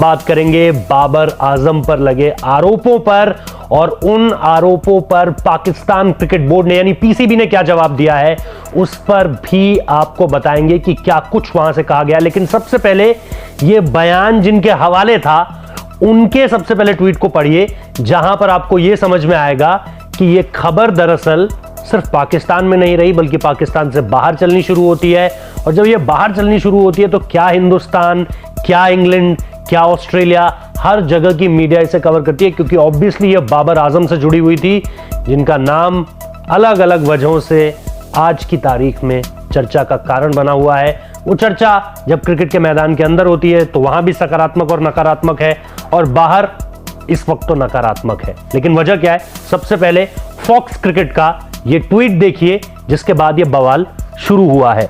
बात करेंगे बाबर आजम पर लगे आरोपों पर और उन आरोपों पर पाकिस्तान क्रिकेट बोर्ड ने यानी पीसीबी ने क्या जवाब दिया है उस पर भी आपको बताएंगे कि क्या कुछ वहां से कहा गया। लेकिन सबसे पहले यह बयान जिनके हवाले था उनके सबसे पहले ट्वीट को पढ़िए, जहां पर आपको यह समझ में आएगा कि यह खबर दरअसल सिर्फ पाकिस्तान में नहीं रही बल्कि पाकिस्तान से बाहर चलनी शुरू होती है। और जब यह बाहर चलनी शुरू होती है तो क्या हिंदुस्तान, क्या इंग्लैंड, क्या ऑस्ट्रेलिया, हर जगह की मीडिया इसे कवर करती है, क्योंकि ऑब्वियसली यह बाबर आजम से जुड़ी हुई थी, जिनका नाम अलग अलग वजहों से आज की तारीख में चर्चा का कारण बना हुआ है। वो चर्चा जब क्रिकेट के मैदान के अंदर होती है तो वहां भी सकारात्मक और नकारात्मक है, और बाहर इस वक्त तो नकारात्मक है। लेकिन वजह क्या है? सबसे पहले फॉक्स क्रिकेट का ये ट्वीट देखिए, जिसके बाद ये बवाल शुरू हुआ है।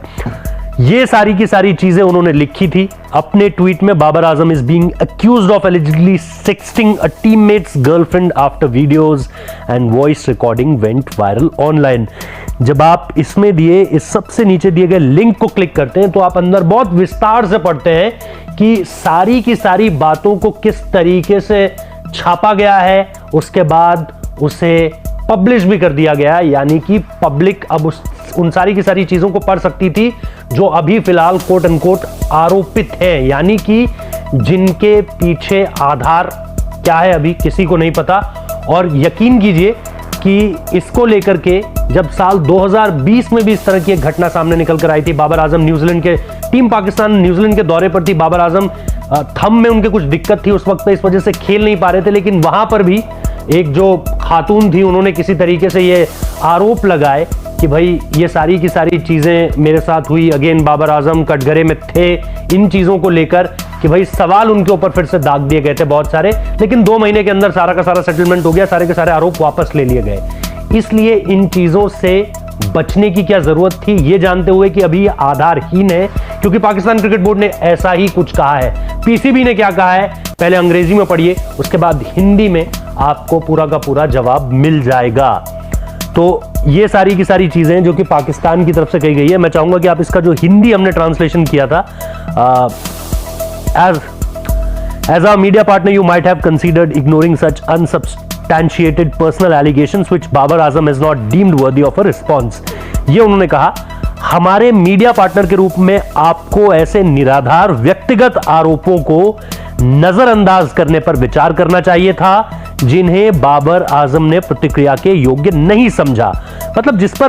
ये सारी की सारी चीजें उन्होंने लिखी थी अपने ट्वीट में। Babar Azam is being accused of allegedly sexting a teammates girlfriend after videos and voice recording went viral online. जब आप इसमें दिए इस सबसे नीचे दिए गए लिंक को क्लिक करते हैं तो आप अंदर बहुत विस्तार से पढ़ते हैं कि सारी की सारी बातों को किस तरीके से छापा गया है, उसके बाद उसे पब्लिश भी कर दिया गया, यानी कि पब्लिक अब उन सारी की सारी चीजों को पढ़ सकती थी जो अभी फिलहाल कोट अनकोट आरोपित हैं, यानी कि जिनके पीछे आधार क्या है अभी किसी को नहीं पता। और यकीन कीजिए कि इसको लेकर के जब साल 2020 में भी इस तरह की एक घटना सामने निकल कर आई थी, बाबर आजम न्यूजीलैंड के टीम पाकिस्तान न्यूजीलैंड के दौरे पर थी, बाबर आजम थंब में उनके कुछ दिक्कत थी उस वक्त, इस वजह से खेल नहीं पा रहे थे। लेकिन वहां पर भी एक जो खातून थी उन्होंने किसी तरीके से ये आरोप लगाए कि भाई ये सारी की सारी चीजें मेरे साथ हुई। अगेन बाबर आजम कटघरे में थे इन चीजों को लेकर कि भाई सवाल उनके ऊपर फिर से दाग दिए गए थे बहुत सारे। लेकिन 2 महीने के अंदर सारा का सारा सेटलमेंट हो गया, सारे के सारे आरोप वापस ले लिए गए। इसलिए इन चीजों से बचने की क्या जरूरत थी, ये जानते हुए कि अभी ये आधारहीन है, क्योंकि पाकिस्तान क्रिकेट बोर्ड ने ऐसा ही कुछ कहा है। पीसीबी ने क्या कहा है पहले अंग्रेजी में पढ़िए, उसके बाद हिंदी में आपको पूरा का पूरा जवाब मिल जाएगा। तो ये सारी की सारी चीजें जो कि पाकिस्तान की तरफ से कही गई है, मैं चाहूंगा कि आप इसका जो हिंदी हमने ट्रांसलेशन किया था, as our media partner you might have considered ignoring such unsubstantiated personal allegations which Babar Azam has not deemed worthy of a response। ये उन्होंने कहा हमारे मीडिया पार्टनर के रूप में आपको ऐसे निराधार व्यक्तिगत आरोपों को नजरअंदाज करने पर विचार करना चाहिए था जिन्हें बाबर आजम ने प्रतिक्रिया के योग्य नहीं समझा। मतलब जिस पर